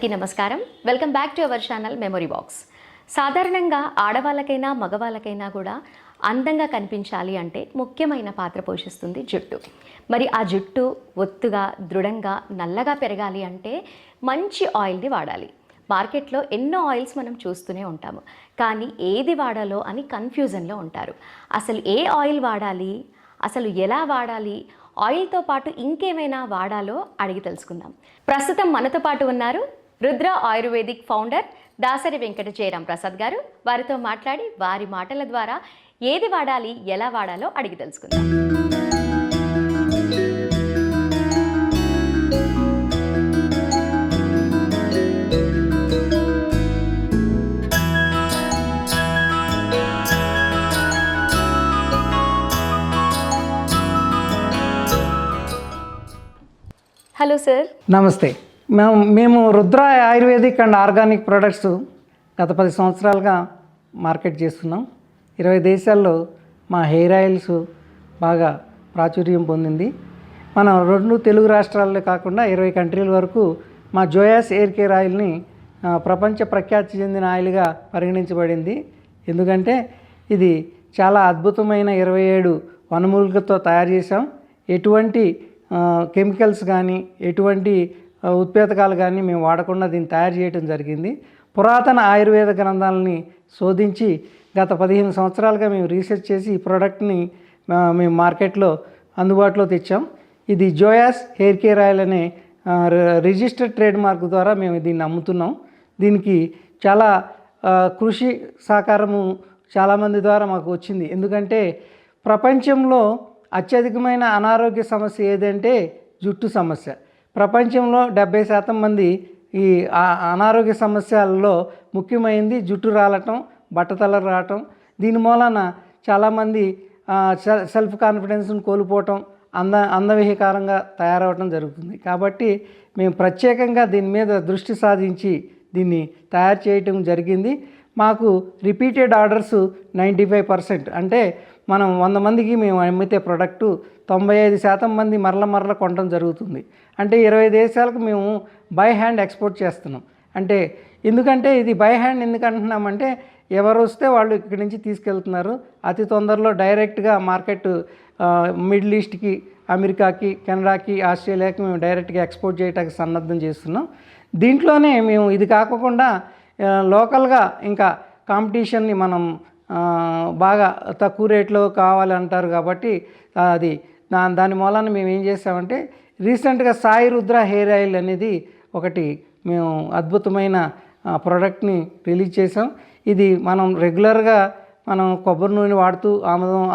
అందరికీ నమస్కారం. Welcome back to our channel memory box. సాధారణంగా ఆడవాళ్ళకైనా మగవాళ్ళకైనా కూడా అందంగా కనిపించాలి అంటే ముఖ్యమైన పాత్ర పోషిస్తుంది జుట్టు. మరి ఆ జుట్టు ఒత్తుగా, దృఢంగా, నల్లగా పెరగాలి అంటే మంచి ఆయిల్ని వాడాలి. మార్కెట్లో ఎన్నో ఆయిల్స్ మనం చూస్తూనే ఉంటాము, కానీ ఏది వాడాలో అని కన్ఫ్యూజన్లో ఉంటారు. అసలు ఏ ఆయిల్ వాడాలి, అసలు ఎలా వాడాలి, ఆయిల్తో పాటు ఇంకేమైనా వాడాలో అడిగి తెలుసుకుందాం. ప్రస్తుతం మనతో పాటు ఉన్నారు రుద్ర ఆయుర్వేదిక్ ఫౌండర్ దాసరి వెంకట జయరాం ప్రసాద్ గారు. వారితో మాట్లాడి వారి మాటల ద్వారా ఏది వాడాలి, ఎలా వాడాలో అడిగి తెలుసుకుందాం. Hello sir. నమస్తే. మేము Rudra ayurvedic and organic products గత 10 సంవత్సరాలుగా మార్కెట్ చేస్తున్నాం. 20 దేశాల్లో మా హెయిర్ ఆయిల్స్ బాగా ప్రాచుర్యం పొందింది. మనం 2 తెలుగు రాష్ట్రాల్లో కాకుండా 20 కంట్రీల వరకు మా జోయాస్ హెయిర్ కేర్ ఆయిల్ని ప్రపంచ ప్రఖ్యాతి చెందిన ఆయిల్గా పరిగణించబడింది. ఎందుకంటే ఇది చాలా అద్భుతమైన 27 వనమూలికలతో తయారు చేసాం. ఎటువంటి కెమికల్స్ కానీ ఎటువంటి ఉత్పేతకాలు కానీ మేము వాడకుండా దీన్ని తయారు చేయడం జరిగింది. పురాతన ఆయుర్వేద గ్రంథాలని శోధించి గత 15 సంవత్సరాలుగా మేము రీసెర్చ్ చేసి ఈ ప్రోడక్ట్ని మేము మార్కెట్లో అందుబాటులో తెచ్చాం. ఇది జోయాస్ హెయిర్ కేర్ ఆయిల్ అనే రిజిస్టర్డ్ ట్రేడ్ మార్క్ ద్వారా మేము దీన్ని అమ్ముతున్నాం. దీనికి చాలా కృషి సహకారము చాలామంది ద్వారా మాకు వచ్చింది. ఎందుకంటే ప్రపంచంలో అత్యధికమైన అనారోగ్య సమస్య ఏదంటే జుట్టు సమస్య. ప్రపంచంలో 70% మంది ఈ అనారోగ్య సమస్యలలో ముఖ్యమైనది జుట్టు రాలటం, బట్టతల రావటం. దీని మూలన చాలామంది సెల్ఫ్ కాన్ఫిడెన్స్ని కోల్పోవటం, అందవిహీకారంగా తయారవటం జరుగుతుంది. కాబట్టి మేము ప్రత్యేకంగా దీని మీద దృష్టి సాధించి దీన్ని తయారు చేయటం జరిగింది. మాకు రిపీటెడ్ ఆర్డర్స్ 95%. అంటే మనం 100 మందికి మేము అమ్మితే ప్రోడక్టు 95% మంది మరల కొనడం జరుగుతుంది. అంటే 20 దేశాలకు మేము బై హ్యాండ్ ఎక్స్పోర్ట్ చేస్తున్నాం. అంటే ఎందుకంటే ఇది బై హ్యాండ్ ఎందుకు అంటున్నామంటే ఎవరు వస్తే వాళ్ళు ఇక్కడి నుంచి తీసుకెళ్తున్నారు. అతి తొందరలో డైరెక్ట్గా మార్కెట్ మిడిల్ ఈస్ట్కి, అమెరికాకి, కెనడాకి, ఆస్ట్రేలియాకి మేము డైరెక్ట్గా ఎక్స్పోర్ట్ చేయడానికి సన్నద్ధం చేస్తున్నాం. దీంట్లోనే మేము ఇది కాకుండా లోకల్గా ఇంకా కాంపిటీషన్ని మనం బాగా తక్కువ రేట్లో కావాలంటారు కాబట్టి అది దాని మూలాన మేము ఏం చేసామంటే రీసెంట్గా సాయి రుద్ర హెయిర్ ఆయిల్ అనేది ఒకటి మేము అద్భుతమైన ప్రోడక్ట్ని రిలీజ్ చేసాం. ఇది మనం రెగ్యులర్గా మనం కొబ్బరి నూనె వాడుతూ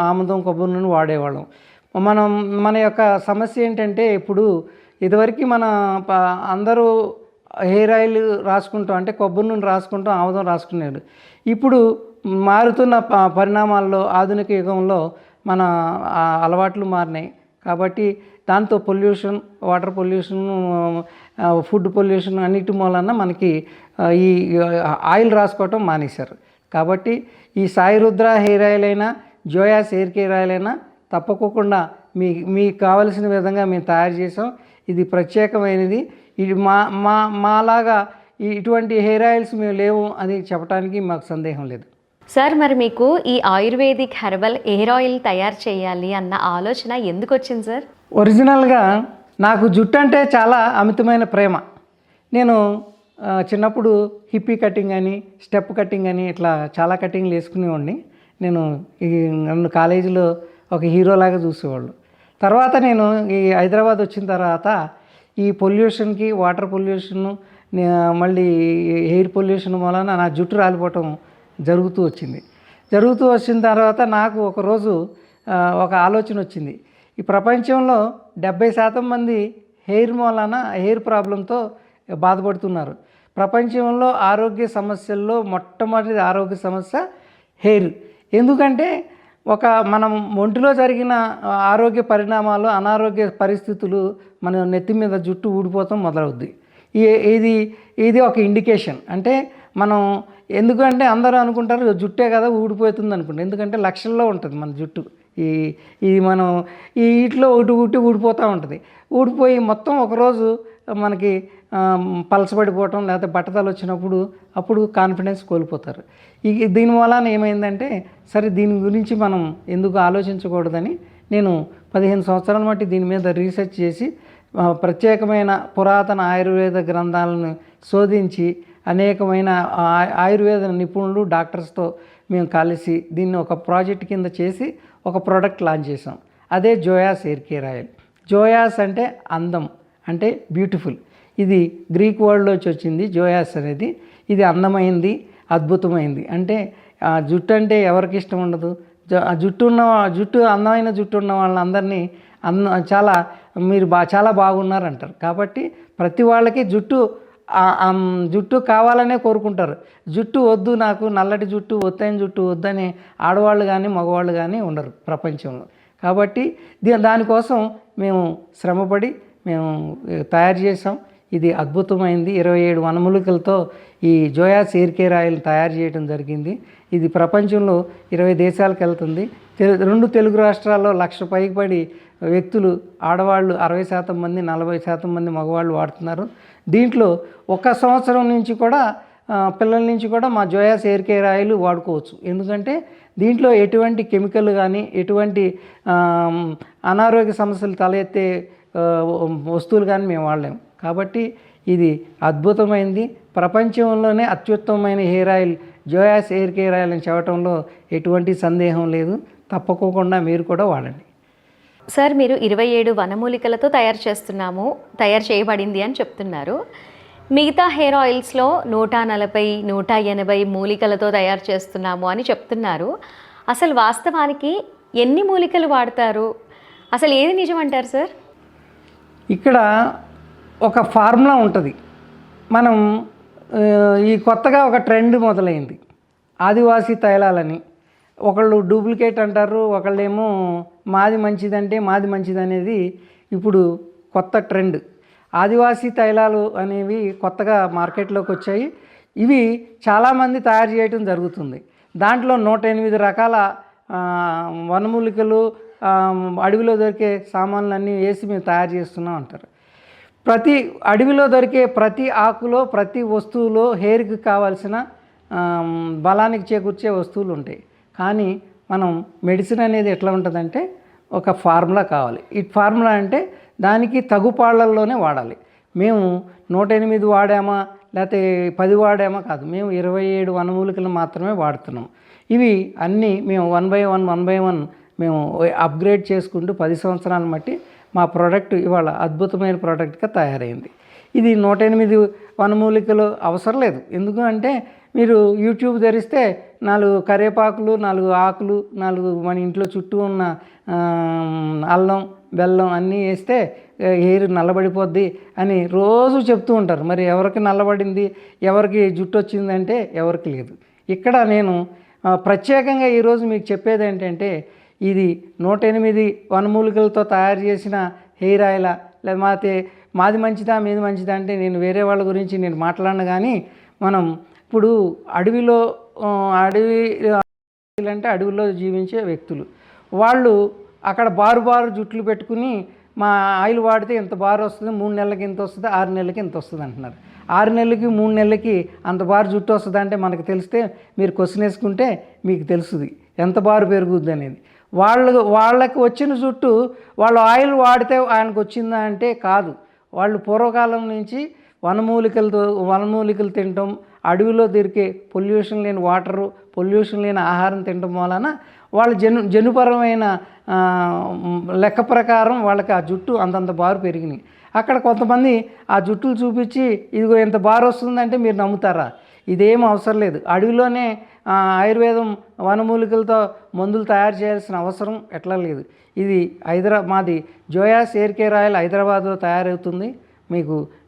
ఆముదం కొబ్బరి నూనె వాడేవాళ్ళం. మన యొక్క సమస్య ఏంటంటే ఇప్పుడు ఇదివరకు అందరూ హెయిర్ ఆయిల్ రాసుకుంటాం, అంటే కొబ్బరి నూనె రాసుకుంటాం, ఆముదం రాసుకునేది. ఇప్పుడు మారుతున్న పరిణామాల్లో ఆధునిక యుగంలో మన అలవాట్లు మారినాయి. కాబట్టి దాంతో pollution, water pollution, food pollution అన్నిటి మూలన మనకి ఈ ఆయిల్ రాసుకోవటం మానేశారు. కాబట్టి ఈ సాయి రుద్ర హెయిర్ ఆయిల్ అయినా జోయాస్ హెయిర్ కేర్ ఆయిల్ అయినా తప్పకుండా మీకు కావలసిన విధంగా మేము తయారు చేసాం. ఇది ప్రత్యేకమైనది. ఇది మాలాగా ఇటువంటి హెయిర్ ఆయిల్స్ మేము లేవు అని చెప్పడానికి మాకు సందేహం లేదు. సార్, మరి మీకు ఈ ఆయుర్వేదిక్ హెర్బల్ హెయిర్ ఆయిల్ తయారు చేయాలి అన్న ఆలోచన ఎందుకు వచ్చింది సార్? ఒరిజినల్గా నాకు జుట్టు అంటే చాలా అమితమైన ప్రేమ. నేను చిన్నప్పుడు హిప్పీ కటింగ్ అని, స్టెప్ కటింగ్ అని ఇట్లా చాలా కటింగ్లు వేసుకునేవాడిని. నన్ను కాలేజీలో ఒక హీరోలాగా చూసేవాళ్ళు. తర్వాత నేను ఈ హైదరాబాద్ వచ్చిన తర్వాత ఈ పొల్యూషన్కి, వాటర్ పొల్యూషను, మళ్ళీ ఎయిర్ పొల్యూషన్ వలన నా జుట్టు రాలిపోవటం జరుగుతూ వచ్చిన తర్వాత నాకు ఒకరోజు ఒక ఆలోచన వచ్చింది. ఈ ప్రపంచంలో 70% మంది హెయిర్ ప్రాబ్లంతో బాధపడుతున్నారు. ప్రపంచంలో ఆరోగ్య సమస్యల్లో మొట్టమొదటి ఆరోగ్య సమస్య హెయిర్. ఎందుకంటే మనం ఒంటిలో జరిగిన ఆరోగ్య పరిణామాలు, అనారోగ్య పరిస్థితులు మన నెత్తి మీద జుట్టు ఊడిపోతాం మొదలవుద్ది. ఇది ఒక ఇండికేషన్. అంటే మనం ఎందుకంటే అందరూ అనుకుంటారు జుట్టే కదా ఊడిపోతుంది అనుకుంటారు. ఎందుకంటే లక్షల్లో ఉంటుంది మన జుట్టు. ఈ మనం ఈ వీటిలో ఒకటి ఊడిపోతూ ఉంటుంది. ఊడిపోయి మొత్తం ఒకరోజు మనకి పలసపడిపోవటం లేకపోతే బట్టతలు వచ్చినప్పుడు అప్పుడు కాన్ఫిడెన్స్ కోల్పోతారు. దీని వలన ఏమైందంటే సరే దీని గురించి మనం ఎందుకు ఆలోచించకూడదని నేను 15 సంవత్సరాల మట్టి దీని మీద రీసెర్చ్ చేసి ప్రత్యేకమైన పురాతన ఆయుర్వేద గ్రంథాలను శోధించి అనేకమైన ఆయుర్వేద నిపుణులు డాక్టర్స్తో మేము కలిసి దీన్ని ఒక ప్రాజెక్ట్ కింద చేసి ఒక ప్రోడక్ట్ లాంచ్ చేసాం. అదే జోయాస్ హెయిర్ కేర్ ఆయిల్. జోయాస్ అంటే అందం, అంటే బ్యూటిఫుల్. ఇది గ్రీక్ వర్డ్లోంచి వచ్చింది జోయాస్ అనేది. ఇది అందమైంది, అద్భుతమైంది. అంటే జుట్టు అంటే ఎవరికి ఇష్టం ఉండదు? జుట్టు అందమైన జుట్టు ఉన్న వాళ్ళందరినీ చాలా మీరు చాలా బాగున్నారు అంటారు. కాబట్టి ప్రతి వాళ్ళకి జుట్టు కావాలనే కోరుకుంటారు. జుట్టు వద్దు, నాకు నల్లటి జుట్టు, ఒత్తైన జుట్టు వద్దని ఆడవాళ్ళు కానీ మగవాళ్ళు కానీ ఉండరు ప్రపంచంలో. కాబట్టి దానికోసం మేము శ్రమపడి మేము తయారు చేసాం. ఇది అద్భుతమైంది. 27 వనమూలికలతో ఈ జోయాస్ హెయిర్ కేర్ ఆయిల్ తయారు చేయడం జరిగింది. ఇది ప్రపంచంలో 20 దేశాలకు వెళ్తుంది. 2 తెలుగు రాష్ట్రాల్లో 1,00,000 పైబడి వ్యక్తులు, ఆడవాళ్ళు 60% మంది, 40% మంది మగవాళ్ళు వాడుతున్నారు. దీంట్లో 1 సంవత్సరం నుంచి కూడా పిల్లల నుంచి కూడా మా జోయాస్ హెయిర్ కేర్ ఆయిల్ వాడుకోవచ్చు. ఎందుకంటే దీంట్లో ఎటువంటి కెమికల్ కానీ ఎటువంటి అనారోగ్య సమస్యలు తలెత్తే వస్తువులు కానీ మేము వాడలేము. కాబట్టి ఇది అద్భుతమైంది. ప్రపంచంలోనే అత్యుత్తమమైన hair oil Joyas hair care oil అని చెప్పడంలో ఎటువంటి సందేహం లేదు. తప్పకుండా మీరు కూడా వాడండి. సార్, మీరు 27 వనమూలికలతో తయారు చేయబడింది అని చెప్తున్నారు. మిగతా హెయిర్ ఆయిల్స్లో 140, 180 మూలికలతో తయారు చేస్తున్నాము అని చెప్తున్నారు. అసలు వాస్తవానికి ఎన్ని మూలికలు వాడతారు? అసలు ఏది నిజం అంటారు సార్? ఇక్కడ ఒక ఫార్ములా ఉంటుంది. మనం ఈ కొత్తగా ఒక ట్రెండ్ మొదలైంది, ఆదివాసీ తైలాలని. ఒకళ్ళు డూప్లికేట్ అంటారు, ఒకళ్ళేమో మాది మంచిదంటే మాది మంచిది అనేది ఇప్పుడు కొత్త ట్రెండ్. ఆదివాసీ తైలాలు అనేవి కొత్తగా మార్కెట్లోకి వచ్చాయి. ఇవి చాలామంది తయారు చేయటం జరుగుతుంది. దాంట్లో 108 రకాల వనమూలికలు, అడవిలో దొరికే సామాన్లన్నీ వేసి మేము తయారు చేస్తున్నాం అంటారు. ప్రతి అడవిలో దొరికే ప్రతి ఆకులో, ప్రతి వస్తువులో హెయిర్కి కావాల్సిన బలానికి చేకూర్చే వస్తువులు ఉంటాయి. కానీ మనం మెడిసిన్ అనేది ఎట్లా ఉంటుందంటే ఒక ఫార్ములా కావాలి. ఈ ఫార్ములా అంటే దానికి తగుపాళ్లల్లోనే వాడాలి. మేము 108 వాడామా లేకపోతే 10 వాడామా కాదు, మేము 27 వనమూలికలు మాత్రమే వాడుతున్నాం. ఇవి అన్నీ మేము 1 by 1 మేము అప్గ్రేడ్ చేసుకుంటూ 10 సంవత్సరాల మట్టి మా ప్రోడక్ట్ ఇవాళ అద్భుతమైన ప్రోడక్ట్గా తయారైంది. ఇది 108 వనమూలికలు అవసరం లేదు. ఎందుకు అంటే మీరు యూట్యూబ్ ధరిస్తే 4 కరివేపాకులు, 4 ఆకులు, 4 మన ఇంట్లో చుట్టూ ఉన్న అల్లం, బెల్లం అన్నీ వేస్తే హెయిర్ నల్లబడిపోద్ది అని రోజు చెప్తూ ఉంటారు. మరి ఎవరికి నల్లబడింది, ఎవరికి జుట్టు వచ్చిందంటే ఎవరికి లేదు. ఇక్కడ నేను ప్రత్యేకంగా ఈరోజు మీకు చెప్పేది ఏంటంటే ఇది 108 వనమూలికలతో తయారు చేసిన హెయిర్ ఆయిలా లేకపోతే మాది మంచిదా మీది మంచిదా అంటే నేను వేరే వాళ్ళ గురించి నేను మాట్లాడను. కానీ మనం ఇప్పుడు అడవిలో అంటే అడవిలో జీవించే వ్యక్తులు, వాళ్ళు అక్కడ బారు జుట్లు పెట్టుకుని మా ఆయిల్ వాడితే ఇంత బారు వస్తుంది, 3 నెలలకి ఇంత వస్తుంది, 6 నెలలకి ఇంత వస్తుంది అంటున్నారు. 6 నెలలకి 3 నెలలకి అంత బారు జుట్టు వస్తుంది అంటే మనకు తెలిస్తే మీరు క్వశ్చన్ వేసుకుంటే మీకు తెలుస్తుంది ఎంత బారు పెరుగుద్ది అనేది. వాళ్ళకి వచ్చిన జుట్టు వాళ్ళు ఆయిల్ వాడితే ఆయనకు వచ్చిందా అంటే కాదు. వాళ్ళు పూర్వకాలం నుంచి వనమూలికలు తినటం, అడవిలో దొరికే పొల్యూషన్ లేని వాటరు, పొల్యూషన్ లేని ఆహారం తినటం వలన వాళ్ళ జనుపరమైన లెక్క ప్రకారం వాళ్ళకి ఆ జుట్టు అంతంత బారు పెరిగినాయి. అక్కడ కొంతమంది ఆ జుట్టులు చూపించి ఇదిగో ఎంత బారు వస్తుందంటే మీరు నమ్ముతారా? ఇదేం అవసరం లేదు. అడవిలోనే ఆయుర్వేదం వనమూలికలతో మందులు తయారు చేయాల్సిన అవసరం ఎట్లా లేదు. ఇది మాది జోయాస్ హెయిర్ కేర్ ఆయిల్ హైదరాబాద్లో తయారవుతుంది.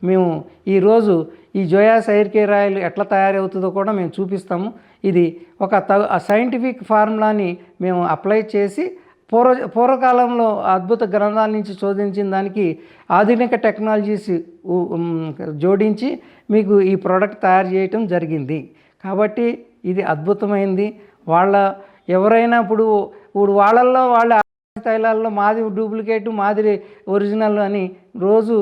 మేము ఈరోజు ఈ జోయాస్ హెయిర్ కేర్ ఆయిల్ ఎట్లా తయారవుతుందో కూడా మేము చూపిస్తాము. ఇది ఒక సైంటిఫిక్ ఫార్ములాని మేము అప్లై చేసి పూర్వకాలంలో అద్భుత గ్రంథాల నుంచి శోధించిన దానికి ఆధునిక టెక్నాలజీస్ జోడించి మీకు ఈ ప్రోడక్ట్ తయారు చేయటం జరిగింది. కాబట్టి ఇది అద్భుతమైంది. ఎవరైనా ఇప్పుడు వాళ్ళల్లో తైలాల్లో మాది డూప్లికేటు మాది ఒరిజినల్ అని రోజు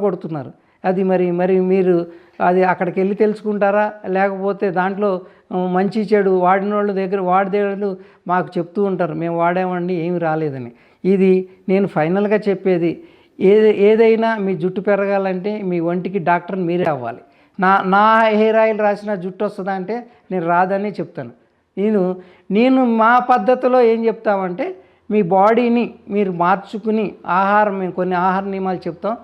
కొడుతున్నారు. అది మరి మీరు అది అక్కడికి వెళ్ళి తెలుసుకుంటారా, లేకపోతే దాంట్లో మంచి చెడు వాడిన వాళ్ళ దగ్గర వాడిదేళ్ళు మాకు చెప్తూ ఉంటారు, మేము వాడామండి ఏమి రాలేదని. ఇది నేను ఫైనల్గా చెప్పేది, ఏదైనా మీ జుట్టు పెరగాలంటే మీ ఒంటికి డాక్టర్ని మీరే అవ్వాలి. నా హెయిర్ ఆయిల్ రాసిన జుట్టు వస్తుందా అంటే నేను రాదని చెప్తాను. నేను మా పద్ధతిలో ఏం చెప్తామంటే, మీ బాడీని మీరు మార్చుకుని మేము కొన్ని ఆహార నియమాలు చెప్తాం,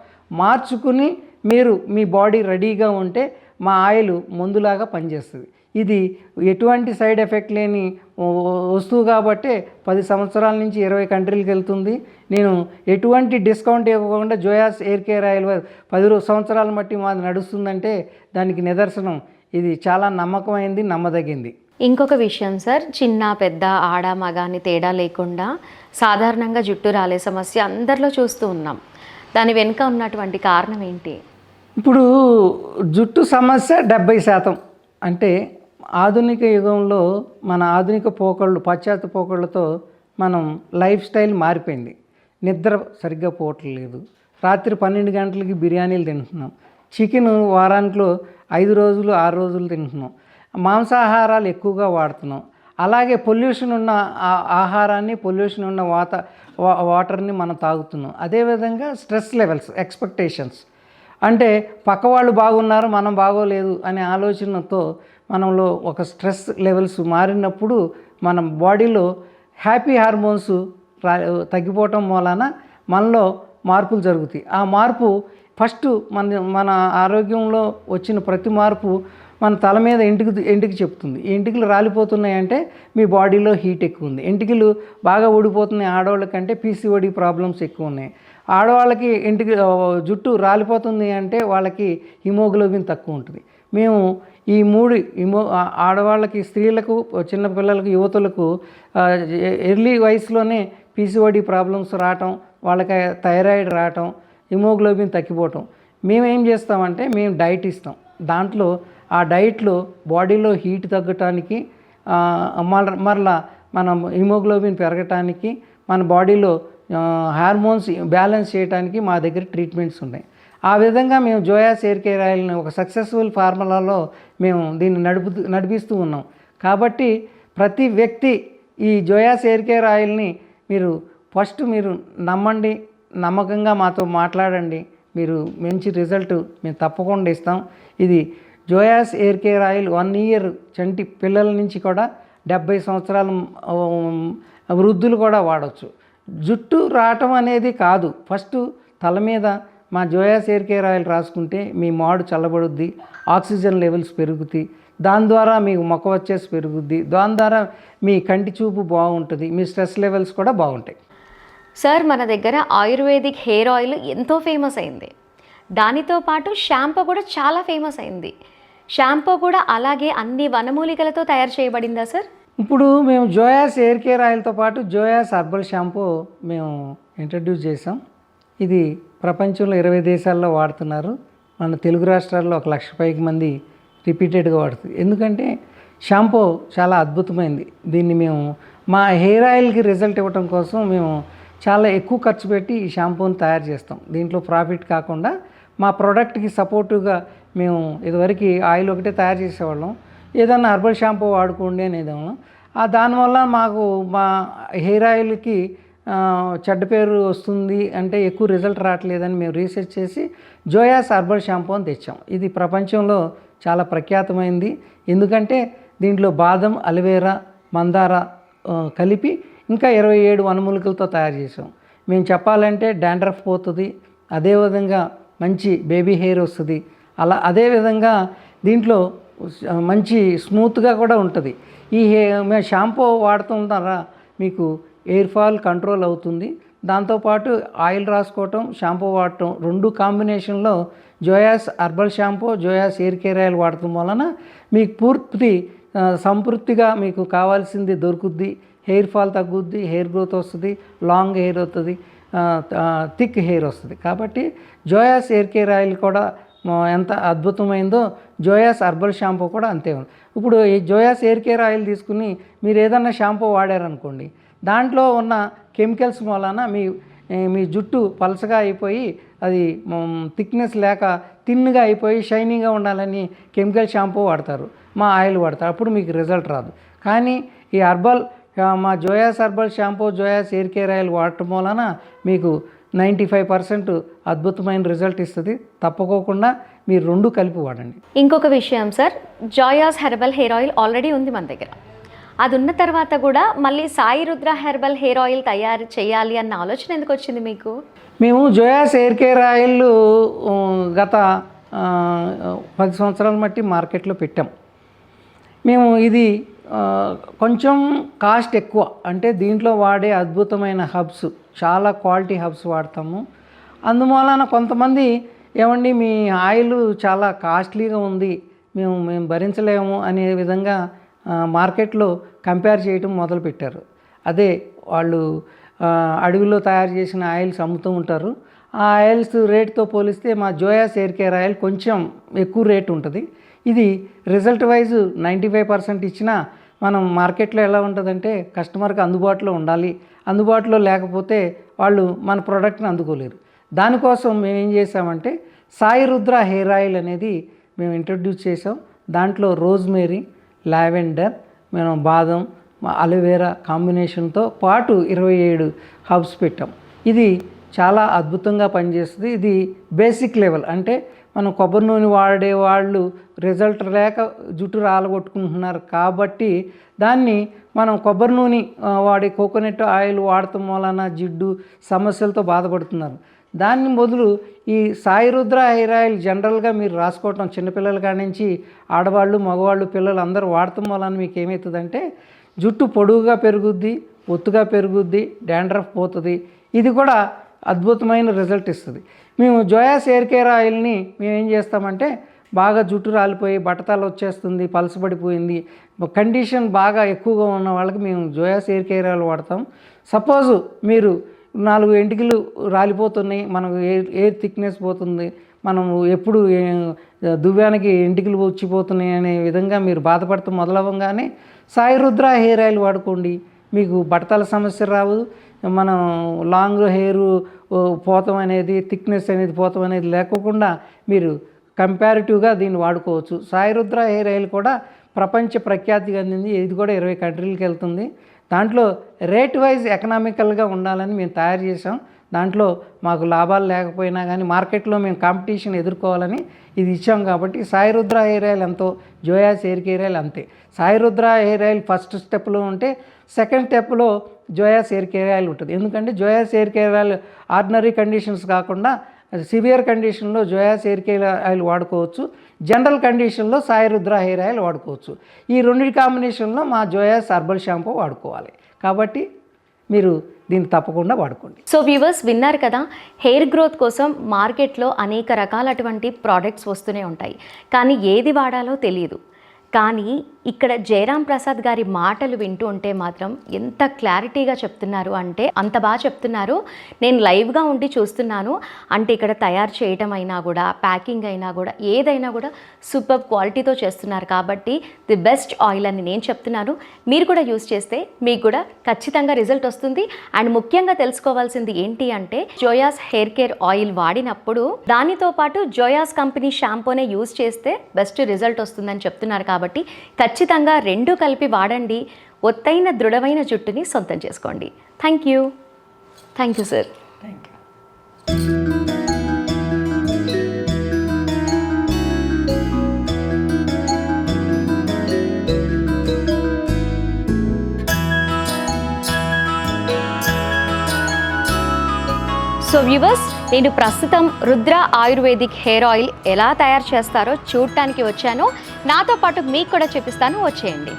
మార్చుకుని మీరు మీ బాడీ రెడీగా ఉంటే మా ఆయిల్ మందులాగా పనిచేస్తుంది. ఇది ఎటువంటి సైడ్ ఎఫెక్ట్ లేని వస్తువు కాబట్టి 10 సంవత్సరాల నుంచి 20 కంట్రీలకు వెళ్తుంది. నేను ఎటువంటి డిస్కౌంట్ ఇవ్వకుండా జోయాస్ హెయిర్ కేర్ ఆయిల్ 10 సంవత్సరాల మట్టి మాది నడుస్తుందంటే దానికి నిదర్శనం. ఇది చాలా నమ్మకమైంది, నమ్మదగింది. ఇంకొక విషయం సార్, చిన్న పెద్ద ఆడ మగ అని తేడా లేకుండా సాధారణంగా జుట్టు రాలే సమస్య అందరిలో చూస్తూ ఉన్నాం. దాని వెనుక ఉన్నటువంటి కారణం ఏంటి? ఇప్పుడు జుట్టు సమస్య 70%. అంటే ఆధునిక యుగంలో మన ఆధునిక పాశ్చాత్య పోకళ్ళతో మనం లైఫ్ స్టైల్ మారిపోయింది. నిద్ర సరిగ్గా పోవట్లేదు, రాత్రి 12 గంటలకి బిర్యానీలు తింటున్నాం, చికెన్ వారానికి 5 రోజులు 6 రోజులు తింటున్నాం, మాంసాహారాలు ఎక్కువగా వాడుతున్నాం. అలాగే పొల్యూషన్ ఉన్న ఆహారాన్ని, పొల్యూషన్ ఉన్న వాటర్ని మనం తాగుతున్నాం. అదేవిధంగా స్ట్రెస్ లెవెల్స్, ఎక్స్పెక్టేషన్స్, అంటే పక్క వాళ్ళు బాగున్నారు మనం బాగోలేదు అనే ఆలోచనతో మనలో ఒక స్ట్రెస్ లెవెల్స్ మారినప్పుడు మన బాడీలో హ్యాపీ హార్మోన్స్ తగ్గిపోవటం వలన మనలో మార్పులు జరుగుతాయి. ఆ మార్పు ఫస్ట్ మన ఆరోగ్యంలో వచ్చిన ప్రతి మార్పు మన తల మీద ఎంటికి చెప్తుంది. ఎంటికలు రాలిపోతున్నాయంటే మీ బాడీలో హీట్ ఎక్కువ ఉంది. ఎంటికలు బాగా ఊడిపోతున్నాయి ఆడవాళ్ళకంటే PCOD ప్రాబ్లమ్స్ ఎక్కువ ఉన్నాయి. ఆడవాళ్ళకి జుట్టు రాలిపోతుంది అంటే వాళ్ళకి హిమోగ్లోబిన్ తక్కువ ఉంటుంది. మేము ఈ 3 ఆడవాళ్ళకి, స్త్రీలకు, చిన్నపిల్లలకు, యువతులకు ఎర్లీ వయసులోనే PCOD ప్రాబ్లమ్స్ రావటం, వాళ్ళకి థైరాయిడ్ రావటం, హిమోగ్లోబిన్ తగ్గిపోవటం. మేమేం చేస్తామంటే మేము డైట్ ఇస్తాం. దాంట్లో ఆ డైట్లో బాడీలో హీట్ తగ్గటానికి, మరలా మనం హిమోగ్లోబిన్ పెరగటానికి, మన బాడీలో హార్మోన్స్ బ్యాలెన్స్ చేయడానికి మా దగ్గర ట్రీట్మెంట్స్ ఉన్నాయి. ఆ విధంగా మేము జోయాస్ హెయిర్ కేర్ ఆయిల్ని ఒక సక్సెస్ఫుల్ ఫార్ములాలో మేము దీన్ని నడిపిస్తూ ఉన్నాం. కాబట్టి ప్రతి వ్యక్తి ఈ జోయాస్ హెయిర్ కేర్ ఆయిల్ని ఫస్ట్ మీరు నమ్మండి, నమ్మకంగా మాతో మాట్లాడండి, మీరు మంచి రిజల్ట్ మేము తప్పకుండా ఇస్తాం. ఇది జోయాస్ హెయిర్ కేర్ ఆయిల్ 1 ఇయర్ చంటి పిల్లల నుంచి కూడా 70 సంవత్సరాల వృద్ధులు కూడా వాడవచ్చు. జుట్టు రావటం అనేది కాదు, ఫస్ట్ తల మీద మా జోయాస్ హెయిర్ కేర్ ఆయిల్ రాసుకుంటే మీ మాడు చల్లబడుద్ది, ఆక్సిజన్ లెవెల్స్ పెరుగుతాయి, దాని ద్వారా మీకు మొక్క వచ్చేసి పెరుగుద్ది, దాని ద్వారా మీ కంటి చూపు బాగుంటుంది, మీ స్ట్రెస్ లెవెల్స్ కూడా బాగుంటాయి. సార్, మన దగ్గర ఆయుర్వేదిక్ హెయిర్ ఆయిల్ ఎంతో ఫేమస్ అయింది. దానితో పాటు షాంపూ కూడా చాలా ఫేమస్ అయింది. షాంపూ కూడా అలాగే అన్ని వనమూలికలతో తయారు చేయబడిందా సార్? ఇప్పుడు మేము జోయాస్ హెయిర్ కేర్ ఆయిల్తో పాటు జోయాస్ హర్బల్ షాంపూ మేము ఇంట్రడ్యూస్ చేసాం. ఇది ప్రపంచంలో 20 దేశాల్లో వాడుతున్నారు. మన తెలుగు రాష్ట్రాల్లో 1 లక్ష పైకి మంది రిపీటెడ్గా వాడుతుంది. ఎందుకంటే షాంపూ చాలా అద్భుతమైంది. దీన్ని మేము మా హెయిర్ ఆయిల్కి రిజల్ట్ ఇవ్వడం కోసం మేము చాలా ఎక్కువ ఖర్చు పెట్టి ఈ షాంపూని తయారు చేస్తాం. దీంట్లో ప్రాఫిట్ కాకుండా మా ప్రోడక్ట్కి సపోర్టివ్గా మేము ఇదివరకు ఆయిల్ ఒకటే తయారు చేసేవాళ్ళం, ఏదన్నా హర్బల్ షాంపూ వాడుకోండి అనేదాము. దానివల్ల మాకు మా హెయిర్ ఆయిల్కి చెడ్డ పేరు వస్తుంది, అంటే ఎక్కువ రిజల్ట్ రావట్లేదని మేము రీసెర్చ్ చేసి జోయాస్ హర్బల్ షాంపూ అని తెచ్చాం. ఇది ప్రపంచంలో చాలా ప్రఖ్యాతమైంది. ఎందుకంటే దీంట్లో బాదం, అలోవెరా, మందార కలిపి ఇంకా 27 వనమూలికలతో తయారు చేసాం. మేము చెప్పాలంటే డాండ్రఫ్ పోతుంది, అదేవిధంగా మంచి బేబీ హెయిర్ వస్తుంది. అదేవిధంగా దీంట్లో మంచి స్మూత్గా కూడా ఉంటుంది. మేము షాంపూ వాడుతుంటారా మీకు హెయిర్ ఫాల్ కంట్రోల్ అవుతుంది. దాంతోపాటు ఆయిల్ రాసుకోవటం, షాంపూ వాడటం 2 కాంబినేషన్లో Joyas herbal shampoo, Joyas hair care oil వాడటం వలన మీకు సంతృప్తిగా మీకు కావాల్సింది దొరుకుద్ది. హెయిర్ ఫాల్ తగ్గుద్ది, హెయిర్ గ్రోత్ వస్తుంది, లాంగ్ హెయిర్ వస్తుంది, థిక్ హెయిర్ వస్తుంది. కాబట్టి జోయాస్ హెయిర్ కేర్ ఆయిల్ కూడా ఎంత అద్భుతమైందో జోయాస్ హర్బల్ షాంపూ కూడా అంతే ఉంది. ఇప్పుడు ఈ జోయాస్ హెయిర్ కేర్ ఆయిల్ తీసుకుని మీరు ఏదన్నా షాంపూ వాడారనుకోండి, దాంట్లో ఉన్న కెమికల్స్ వలన మీ జుట్టు పలసగా అయిపోయి అది థిక్నెస్ లేక థిన్గా అయిపోయి షైనీగా ఉండాలని కెమికల్ షాంపూ వాడతారు, మా ఆయిల్ వాడతారు, అప్పుడు మీకు రిజల్ట్ రాదు. కానీ ఈ హర్బల్ మా Joyas herbal shampoo, Joyas hair care oil వాడటం వలన మీకు 95% అద్భుతమైన రిజల్ట్ ఇస్తుంది. తప్పకోకుండా మీరు 2 కలిపి వాడండి. ఇంకొక విషయం sir, Joyas herbal hair oil already ఉంది మన దగ్గర. అది ఉన్న తర్వాత కూడా మళ్ళీ Sai Rudra herbal hair oil తయారు చేయాలి అన్న ఆలోచన ఎందుకు వచ్చింది మీకు? మేము జోయాస్ హెయిర్ కేర్ ఆయిల్ గత 10 సంవత్సరాల మట్టి మార్కెట్లో పెట్టాం. మేము ఇది కొంచెం కాస్ట్ ఎక్కువ, అంటే దీంట్లో వాడే అద్భుతమైన హబ్స్, చాలా క్వాలిటీ హబ్స్ వాడతాము. అందువలన కొంతమంది ఏమండి మీ ఆయిల్ చాలా కాస్ట్లీగా ఉంది, మేము భరించలేము అనే విధంగా మార్కెట్లో కంపేర్ చేయటం మొదలుపెట్టారు. అదే వాళ్ళు అడవిలో తయారు చేసిన ఆయిల్స్ అమ్ముతూ ఉంటారు. ఆ ఆయిల్స్ రేట్తో పోలిస్తే మా జోయాస్ హెయిర్ కేర్ ఆయిల్ కొంచెం ఎక్కువ రేట్ ఉంటుంది. ఇది రిజల్ట్ వైజ్ 95% ఇచ్చినా మనం మార్కెట్లో ఎలా ఉంటుందంటే కస్టమర్కి అందుబాటులో ఉండాలి, అందుబాటులో లేకపోతే వాళ్ళు మన ప్రోడక్ట్ని అందుకోలేరు. దానికోసం మేము ఏం చేసామంటే సాయి రుద్ర హెయిర్ ఆయిల్ అనేది మేము ఇంట్రడ్యూస్ చేసాం. దాంట్లో రోజ్మేరీ, లావెండర్, మేము బాదం, అలోవెరా కాంబినేషన్తో పాటు 27 హబ్స్ పెట్టాం. ఇది చాలా అద్భుతంగా పనిచేస్తుంది. ఇది బేసిక్ లెవెల్, అంటే మనం కొబ్బరి నూనె వాడే వాళ్ళు రిజల్ట్ లేక జుట్టు రాలగొట్టుకుంటున్నారు కాబట్టి దాన్ని మనం కొబ్బరి నూనె వాడే కోకోనట్ ఆయిల్ వాడటం వలన జిడ్డు సమస్యలతో బాధపడుతున్నారు. దాన్ని బదులు ఈ సాయి రుద్ర హెయిర్ ఆయిల్ జనరల్గా మీరు రాసుకోవటం, చిన్నపిల్లల కాడి నుంచి ఆడవాళ్ళు, మగవాళ్ళు, పిల్లలు అందరూ వాడటం వలన మీకు ఏమవుతుందంటే జుట్టు పొడుగుగా పెరుగుద్ది, ఒత్తుగా పెరుగుద్ది, డాండ్రఫ్ పోతుంది. ఇది కూడా అద్భుతమైన రిజల్ట్ ఇస్తుంది. మేము జోయాస్ హెయిర్ కేర్ ఆయిల్ని మేము ఏం చేస్తామంటే బాగా జుట్టు రాలిపోయి బట్టతల వచ్చేస్తుంది, పలసపడిపోయింది, కండిషన్ బాగా ఎక్కువగా ఉన్న వాళ్ళకి మేము జోయాస్ హెయిర్ కేర్ ఆయిల్ వాడతాం. సపోజు మీరు 4 ఎంటికలు రాలిపోతున్నాయి, మనకు ఎయిర్ థిక్నెస్ పోతుంది, మనం ఎప్పుడు దువ్యానికి ఎంటికలు వచ్చిపోతున్నాయి అనే విధంగా మీరు బాధపడతాం మొదలవ్వగానే సాయి రుద్ర హెయిర్ ఆయిల్ వాడుకోండి. మీకు బట్టతల సమస్య రావు, మనం లాంగ్ హెయిర్ పోతం అనేది, థిక్నెస్ అనేది పోతం అనేది లేకోకుండా మీరు కంపారిటివ్గా దీన్ని వాడుకోవచ్చు. సాయి రుద్ర హెయిర్ ఆయిల్ కూడా ప్రపంచ ప్రఖ్యాతిగా అందింది. ఇది కూడా 20 కంట్రీలకు వెళ్తుంది. దాంట్లో రేట్ వైజ్ ఎకనామికల్గా ఉండాలని మేము తయారు చేసాం. దాంట్లో మాకు లాభాలు లేకపోయినా కానీ మార్కెట్లో మేము కాంపిటీషన్ ఎదుర్కోవాలని ఇది ఇచ్చాం. కాబట్టి సాయి రుద్ర హెయిర్ ఆయిల్ ఎంతో జోయాస్ హెయిర్ కేర్ ఆయిల్ అంతే. Sai Rudra hair oil first స్టెప్లో ఉంటే సెకండ్ స్టెప్లో జోయాస్ హెయిర్ కేర్ ఆయిల్ ఉంటుంది. ఎందుకంటే Joyas hair care oil ordinary conditions కాకుండా సివియర్ కండిషన్లో జోయాస్ హెయిర్ కేర్ ఆయిల్ వాడుకోవచ్చు, జనరల్ కండిషన్లో సాయి రుద్ర హెయిర్ ఆయిల్ వాడుకోవచ్చు. ఈ 2 కాంబినేషన్లో మా జోయాస్ హర్బల్ షాంపూ వాడుకోవాలి. కాబట్టి మీరు దీన్ని తప్పకుండా వాడుకోండి. సో వ్యూవర్స్ విన్నారు కదా, హెయిర్ గ్రోత్ కోసం మార్కెట్లో అనేక రకాలటువంటి ప్రోడక్ట్స్ వస్తూనే ఉంటాయి, కానీ ఏది వాడాలో తెలియదు. కానీ ఇక్కడ జయరాం ప్రసాద్ గారి మాటలు వింటూ ఉంటే మాత్రం ఎంత క్లారిటీగా చెప్తున్నారు అంటే అంత బాగా చెప్తున్నారు. నేను లైవ్గా ఉండి చూస్తున్నాను. అంటే ఇక్కడ తయారు చేయటం అయినా కూడా, ప్యాకింగ్ అయినా కూడా, ఏదైనా కూడా సూపర్ క్వాలిటీతో చేస్తున్నారు. కాబట్టి ది బెస్ట్ ఆయిల్ అని నేను చెప్తున్నాను. మీరు కూడా యూస్ చేస్తే మీకు కూడా ఖచ్చితంగా రిజల్ట్ వస్తుంది. అండ్ ముఖ్యంగా తెలుసుకోవాల్సింది ఏంటి అంటే జోయాస్ హెయిర్ కేర్ ఆయిల్ వాడినప్పుడు దానితో పాటు జోయాస్ కంపెనీ షాంపూనే యూస్ చేస్తే బెస్ట్ రిజల్ట్ వస్తుందని చెప్తున్నారు. కాబట్టి ఖచ్చితంగా 2 కలిపి వాడండి. ఒత్తైన దృఢమైన జుట్టుని సొంతం చేసుకోండి. Thank you sir. Thank you. So viewers, నేను ప్రస్తుతం రుద్ర ఆయుర్వేదిక్ హెయిర్ ఆయిల్ ఎలా తయారు చేస్తారో చూడటానికి వచ్చాను. నాతో పాటు మీకు కూడా చూపిస్తాను, వచ్చేయండి.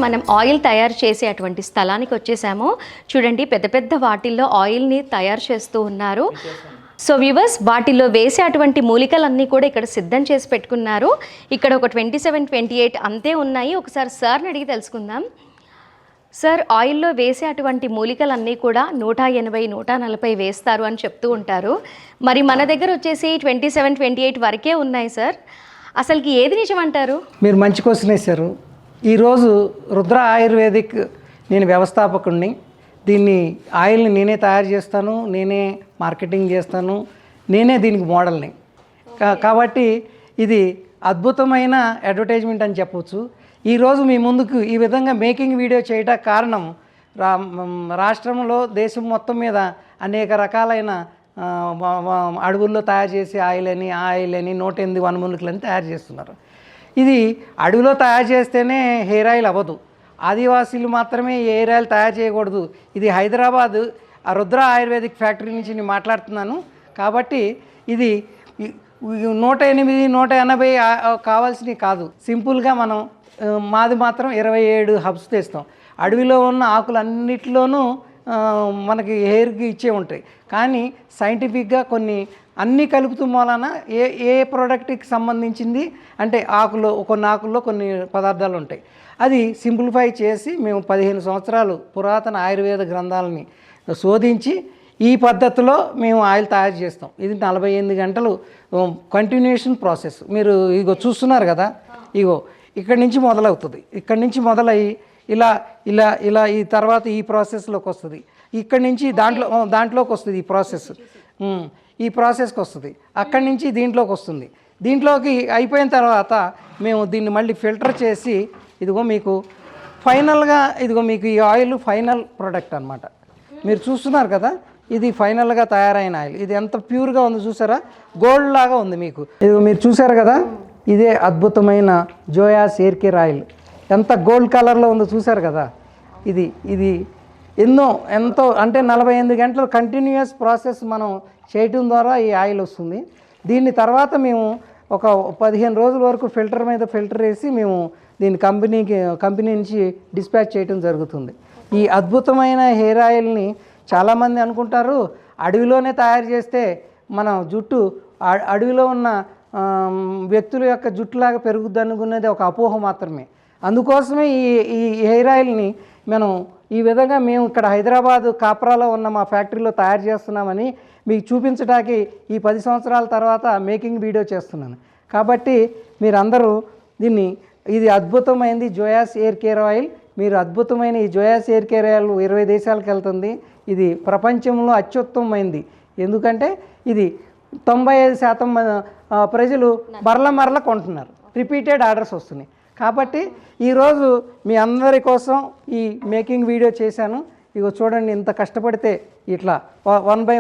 మనం ఆయిల్ తయారు చేసే అటువంటి స్థలానికి వచ్చేసాము. చూడండి, పెద్ద పెద్ద వాటిల్లో ఆయిల్ని తయారు చేస్తూ ఉన్నారు. సో వ్యూవర్స్, వాటిల్లో వేసే అటువంటి మూలికలన్నీ కూడా ఇక్కడ సిద్ధం చేసి పెట్టుకున్నారు. ఇక్కడ ఒక 27, 28 అంతే ఉన్నాయి. ఒకసారి సార్ని అడిగి తెలుసుకుందాం. సార్, ఆయిల్లో వేసే అటువంటి మూలికలన్నీ కూడా 180, 140 వేస్తారు అని చెప్తూ ఉంటారు. మరి మన దగ్గర వచ్చేసి 27, 28 వరకే ఉన్నాయి సార్. అసలుకి ఏది నిజం అంటారు? మీరు మంచి క్వశ్చన్ వేశారు. ఈరోజు రుద్ర ఆయుర్వేదిక్ నేను వ్యవస్థాపకుడిని. దీన్ని ఆయిల్ని నేనే తయారు చేస్తాను, నేనే మార్కెటింగ్ చేస్తాను, నేనే దీనికి మోడల్ని. కాబట్టి ఇది అద్భుతమైన అడ్వర్టైజ్మెంట్ అని చెప్పవచ్చు. ఈరోజు మీ ముందుకు ఈ విధంగా మేకింగ్ వీడియో చేయడానికి కారణం రాష్ట్రంలో దేశం మొత్తం మీద అనేక రకాలైన అడవుల్లో తయారు చేసే ఆయిల్ అని 108 వనమూలికలని తయారు చేస్తున్నారు. ఇది అడవిలో తయారు చేస్తేనే హెయిర్ ఆయిల్ అవ్వదు. ఆదివాసీలు మాత్రమే ఈ హెయిర్ ఆయిల్ తయారు చేయకూడదు. ఇది హైదరాబాద్ రుద్ర ఆయుర్వేదిక్ ఫ్యాక్టరీ నుంచి నేను మాట్లాడుతున్నాను. కాబట్టి ఇది 108, 180 కావాల్సినవి కాదు. సింపుల్గా మనం మాది మాత్రం 27 హబ్స్ తెస్తాం. అడవిలో ఉన్న ఆకులన్నిటిలోనూ మనకి హెయిర్కి ఇచ్చే ఉంటాయి. కానీ సైంటిఫిక్గా అన్నీ కలుపుతూ మూలాన ఏ ప్రోడక్ట్కి సంబంధించింది అంటే కొన్ని ఆకుల్లో కొన్ని పదార్థాలు ఉంటాయి. అది సింప్లిఫై చేసి మేము 15 సంవత్సరాలు పురాతన ఆయుర్వేద గ్రంథాలని శోధించి ఈ పద్ధతిలో మేము ఆయిల్ తయారు చేస్తాం. ఇది 48 గంటలు కంటిన్యూషన్ ప్రాసెస్. మీరు ఇగో చూస్తున్నారు కదా, ఇక్కడి నుంచి మొదలవుతుంది. ఇక్కడి నుంచి మొదలయ్యి ఇలా ఇలా ఇలా ఈ తర్వాత ఈ ప్రాసెస్లోకి వస్తుంది. ఇక్కడి నుంచి దాంట్లోకి వస్తుంది ఈ ప్రాసెస్కి వస్తుంది. అక్కడి నుంచి దీంట్లోకి వస్తుంది. దీంట్లోకి అయిపోయిన తర్వాత మేము దీన్ని మళ్ళీ ఫిల్టర్ చేసి మీకు ఫైనల్గా మీకు ఈ ఆయిల్ ఫైనల్ ప్రోడక్ట్ అనమాట. మీరు చూస్తున్నారు కదా, ఇది ఫైనల్గా తయారైన ఆయిల్. ఇది ఎంత ప్యూర్గా ఉందో చూసారా, గోల్డ్ లాగా ఉంది. మీరు చూసారు కదా, ఇదే అద్భుతమైన జోయాస్ హెయిర్ కేర్ ఆయిల్. ఎంత గోల్డ్ కలర్లో ఉందో చూసారు కదా. ఇది ఎంతో అంటే 48 గంటలు కంటిన్యూస్ ప్రాసెస్ మనం చేయటం ద్వారా ఈ ఆయిల్ వస్తుంది. దీన్ని తర్వాత మేము ఒక 15 రోజుల వరకు ఫిల్టర్ మీద ఫిల్టర్ వేసి మేము దీన్ని కంపెనీ నుంచి డిస్పాచ్ చేయడం జరుగుతుంది. ఈ అద్భుతమైన హెయిర్ ఆయిల్ని చాలామంది అనుకుంటారు అడవిలోనే తయారు చేస్తే మన జుట్టు అడవిలో ఉన్న వ్యక్తుల యొక్క జుట్టులాగా పెరుగుద్ది అనుకునేది ఒక అపోహ మాత్రమే. అందుకోసమే ఈ హెయిర్ ఆయిల్ని ఈ విధంగా మేము ఇక్కడ హైదరాబాద్ కాప్రాలో ఉన్న మా ఫ్యాక్టరీలో తయారు చేస్తున్నామని మీకు చూపించడానికి ఈ 10 సంవత్సరాల తర్వాత మేకింగ్ వీడియో చేస్తున్నాను. కాబట్టి మీరందరూ ఇది అద్భుతమైనది జోయాస్ హెయిర్ కేర్ ఆయిల్. మీరు అద్భుతమైన ఈ జోయాస్ హెయిర్ కేర్ ఆయిల్ 20 దేశాలకు వెళ్తుంది. ఇది ప్రపంచంలో అత్యుత్తమమైనది. ఎందుకంటే ఇది 95% ప్రజలు మరల కొంటున్నారు. రిపీటెడ్ ఆర్డర్స్ వస్తున్నాయి. కాబట్టి ఈరోజు మీ అందరి కోసం ఈ మేకింగ్ వీడియో చేశాను. చూడండి, ఇంత కష్టపడితే ఇట్లా 1 by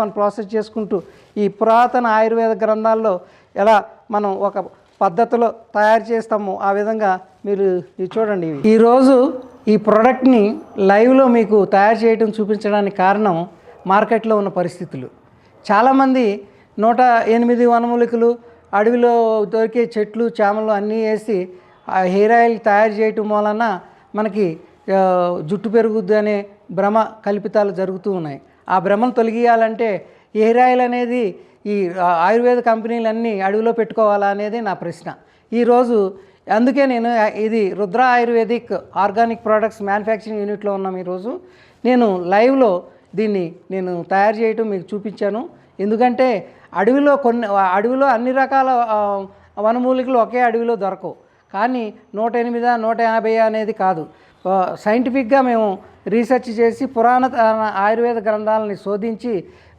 1 ప్రాసెస్ చేసుకుంటూ ఈ పురాతన ఆయుర్వేద గ్రంథాల్లో ఎలా మనం ఒక పద్ధతిలో తయారు చేస్తాము ఆ విధంగా మీరు చూడండి. ఈరోజు ఈ ప్రోడక్ట్ని లైవ్లో మీకు తయారు చేయడం చూపించడానికి కారణం మార్కెట్లో ఉన్న పరిస్థితులు. చాలామంది 108 వనమూలికలు అడవిలో దొరికే చెట్లు చేమలు అన్నీ వేసి ఆ హెయిర్ ఆయిల్ తయారు చేయటం వలన మనకి జుట్టు పెరుగుద్ది అనే భ్రమ కల్పితాలు జరుగుతూ ఉన్నాయి. ఆ భ్రమను తొలగియాలంటే హెయిర్ ఆయిల్ అనేది ఈ ఆయుర్వేద కంపెనీలన్నీ అడవిలో పెట్టుకోవాలా అనేది నా ప్రశ్న. ఈరోజు అందుకే నేను ఇది Rudra ayurvedic organic products manufacturing యూనిట్లో ఉన్నాం. ఈరోజు నేను లైవ్లో దీన్ని తయారు చేయటం మీకు చూపించాను. ఎందుకంటే అడవిలో అన్ని రకాల వనమూలికలు ఒకే అడవిలో దొరకవు. కానీ 108, 150 అనేది కాదు. సైంటిఫిక్గా మేము రీసెర్చ్ చేసి పురాణ ఆయుర్వేద గ్రంథాలని శోధించి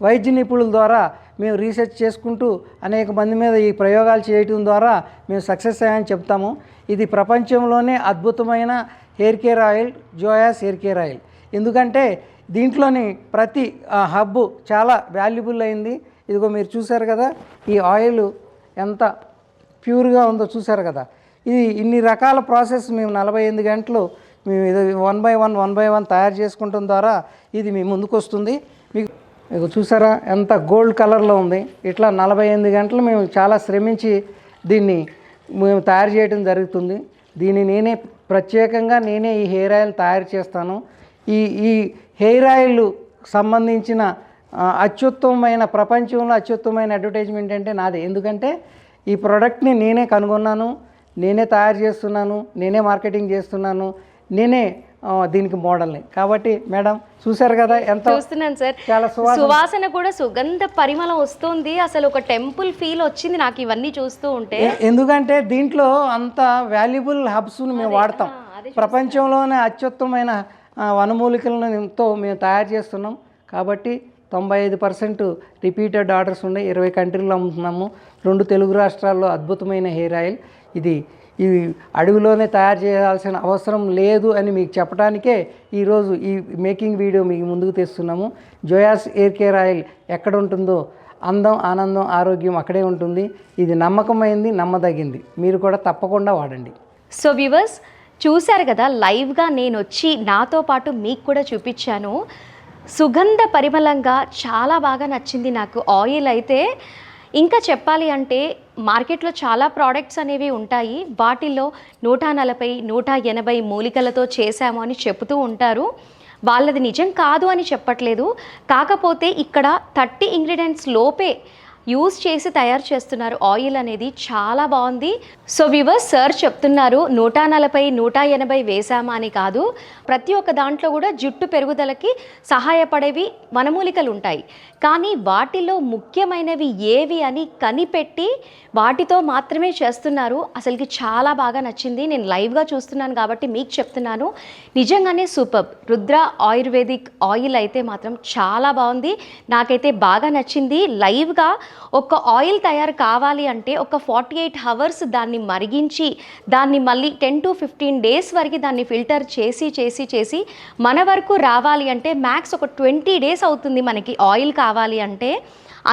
వైద్య నిపుణుల ద్వారా మేము రీసెర్చ్ చేసుకుంటూ అనేక మంది మీద ఈ ప్రయోగాలు చేయటం ద్వారా మేము సక్సెస్ అయ్యామని చెప్తాము. ఇది ప్రపంచంలోనే అద్భుతమైన hair care oil Joyas hair care oil. ఎందుకంటే దీంట్లోని ప్రతి హబ్బు చాలా వాల్యుబుల్ అయింది. మీరు చూసారు కదా, ఈ ఆయిల్ ఎంత ప్యూర్గా ఉందో చూసారు కదా. ఇది ఇన్ని రకాల ప్రాసెస్ మేము 48 గంటలు మేము ఇది 1 by 1 తయారు చేసుకుంటాం ద్వారా ఇది మీ ముందుకు వస్తుంది. మీకు చూసారా ఎంత గోల్డ్ కలర్లో ఉంది. ఇట్లా 48 గంటలు మేము చాలా శ్రమించి దీన్ని మేము తయారు చేయడం జరుగుతుంది. దీన్ని నేనే ప్రత్యేకంగా నేనే ఈ హెయిర్ ఆయిల్ తయారు చేస్తాను. ఈ హెయిర్ ఆయిల్ సంబంధించిన అత్యుత్తమమైన ప్రపంచంలో అత్యుత్తమైన అడ్వర్టైజ్మెంట్ అంటే నాదే. ఎందుకంటే ఈ ప్రోడక్ట్ని నేనే కనుగొన్నాను, నేనే తయారు చేస్తున్నాను, నేనే మార్కెటింగ్ చేస్తున్నాను, నేనే దీనికి మోడల్ని. కాబట్టి మేడం చూసారు కదా ఎంత చూస్తున్నాను సార్, చాలా సువాసన కూడా సుగంధ పరిమళం వస్తుంది. అసలు ఒక టెంపుల్ ఫీల్ వచ్చింది నాకు ఇవన్నీ చూస్తూ ఉంటే. ఎందుకంటే దీంట్లో అంత వాల్యుబుల్ హబ్స్ను మేము వాడతాం. ప్రపంచంలోనే అత్యుత్తమైన వనమూలికలతో మేము తయారు చేస్తున్నాం. కాబట్టి 95% రిపీటెడ్ ఆర్డర్స్ ఉన్నాయి. 20 కంట్రీల్లో అమ్ముతున్నాము. 2 తెలుగు రాష్ట్రాల్లో అద్భుతమైన హెయిర్ ఆయిల్. ఇది అడవిలోనే తయారు చేయాల్సిన అవసరం లేదు అని మీకు చెప్పడానికే ఈరోజు ఈ మేకింగ్ వీడియో మీకు ముందుకు తెస్తున్నాము. జోయాస్ హెయిర్ కేర్ ఆయిల్ ఎక్కడ ఉంటుందో అందం, ఆనందం, ఆరోగ్యం అక్కడే ఉంటుంది. ఇది నమ్మకమైంది, నమ్మదగింది. మీరు కూడా తప్పకుండా వాడండి. సో వ్యూవర్స్ చూశారు కదా, లైవ్గా నేను వచ్చి నాతో పాటు మీకు కూడా చూపించాను. సుగంధ పరిమళంగా చాలా బాగా నచ్చింది నాకు ఆయిల్ అయితే. ఇంకా చెప్పాలి అంటే మార్కెట్లో చాలా ప్రోడక్ట్స్ అనేవి ఉంటాయి. వాటిల్లో 140, 180 మూలికలతో చేశాము అని చెబుతూ ఉంటారు. వాళ్ళది నిజం కాదు అని చెప్పట్లేదు. కాకపోతే ఇక్కడ 30 ఇంగ్రీడియంట్స్ లోపే యూజ్ చేసి తయారు చేస్తున్నారు. ఆయిల్ అనేది చాలా బాగుంది. సో వ్యూవర్స్ సార్ చెప్తున్నారు 140, 180 వేసామా అని కాదు. ప్రతి ఒక్క దాంట్లో కూడా జుట్టు పెరుగుదలకి సహాయపడేవి వనమూలికలు ఉంటాయి. కానీ వాటిలో ముఖ్యమైనవి ఏవి అని కనిపెట్టి వాటితో మాత్రమే చేస్తున్నారు. అసలుకి చాలా బాగా నచ్చింది. నేను లైవ్గా చూస్తున్నాను కాబట్టి మీకు చెప్తున్నాను. నిజంగానే సూపర్. రుద్ర ఆయుర్వేదిక్ ఆయిల్ అయితే మాత్రం చాలా బాగుంది. నాకైతే బాగా నచ్చింది. లైవ్గా ఒక ఆయిల్ తయారు కావాలి అంటే ఒక 48 అవర్స్ దాన్ని మరిగించి దాన్ని మళ్ళీ 10 to 15 డేస్ వరకు దాన్ని ఫిల్టర్ చేసి మన వరకు రావాలి అంటే మ్యాక్స్ ఒక 20 డేస్ అవుతుంది మనకి ఆయిల్ కావాలి అంటే.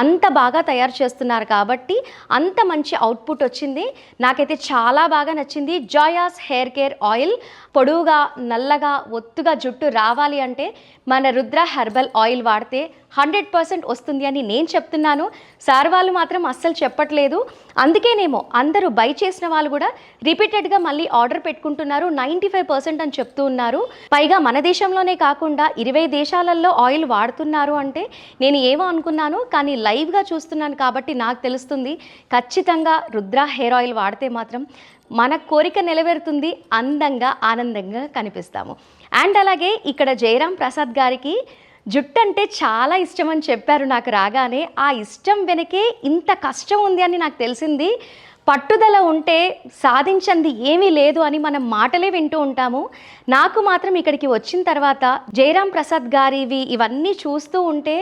అంత బాగా తయారు చేస్తున్నారు కాబట్టి అంత మంచి అవుట్పుట్ వచ్చింది. నాకైతే చాలా బాగా నచ్చింది. జోయాస్ హెయిర్ కేర్ ఆయిల్ పొడవుగా, నల్లగా, ఒత్తుగా జుట్టు రావాలి అంటే మన రుద్ర హెర్బల్ ఆయిల్ వాడితే 100% వస్తుంది అని నేను చెప్తున్నాను. సార్ వాళ్ళు మాత్రం అస్సలు చెప్పట్లేదు. అందుకేనేమో అందరూ బై చేసిన వాళ్ళు కూడా రిపీటెడ్గా మళ్ళీ ఆర్డర్ పెట్టుకుంటున్నారు. 95% అని చెప్తూ ఉన్నారు. పైగా మన దేశంలోనే కాకుండా 20 దేశాలలో ఆయిల్ వాడుతున్నారు అంటే నేను ఏమో అనుకున్నాను, కానీ లైవ్గా చూస్తున్నాను కాబట్టి నాకు తెలుస్తుంది. ఖచ్చితంగా రుద్ర హెయిర్ ఆయిల్ వాడితే మాత్రం మన కోరిక నెరవేరుతుంది, అందంగా ఆనందంగా కనిపిస్తాము. అండ్ అలాగే ఇక్కడ జయరాం ప్రసాద్ గారికి జుట్టు అంటే చాలా ఇష్టం అని చెప్పారు నాకు రాగానే. ఆ ఇష్టం వెనకే ఇంత కష్టం ఉంది అని నాకు తెలిసింది. పట్టుదల ఉంటే సాధించింది ఏమీ లేదు అని మనం మాటలే వింటూ ఉంటాము. నాకు మాత్రం ఇక్కడికి వచ్చిన తర్వాత జయరాం ప్రసాద్ గారివి ఇవన్నీ చూస్తూ ఉంటే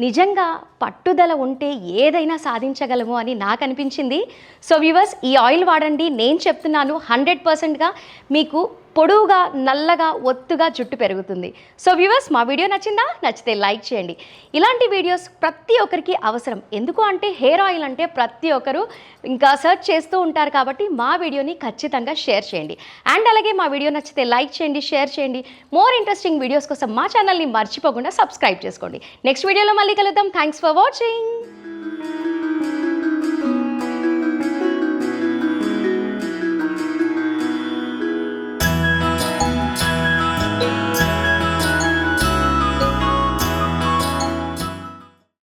నిజంగా పట్టుదల ఉంటే ఏదైనా సాధించగలము అని నాకు అనిపించింది. సో వ్యూవర్స్ ఈ ఆయిల్ వాడండి. నేను చెప్తున్నాను 100%గా మీకు పొడవుగా, నల్లగా, ఒత్తుగా జుట్టు పెరుగుతుంది. సో వ్యూవర్స్ మా వీడియో నచ్చిందా? నచ్చితే లైక్ చేయండి. ఇలాంటి వీడియోస్ ప్రతి ఒక్కరికి అవసరం. ఎందుకు అంటే హెయిర్ ఆయిల్ అంటే ప్రతి ఒక్కరు ఇంకా సెర్చ్ చేస్తూ ఉంటారు కాబట్టి మా వీడియోని ఖచ్చితంగా షేర్ చేయండి. అండ్ అలాగే మా వీడియో నచ్చితే లైక్ చేయండి, షేర్ చేయండి. మోర్ ఇంట్రెస్టింగ్ వీడియోస్ కోసం మా ఛానల్ని మర్చిపోకుండా సబ్స్క్రైబ్ చేసుకోండి. నెక్స్ట్ వీడియోలో మళ్ళీ కలుద్దాం. Thanks for watching.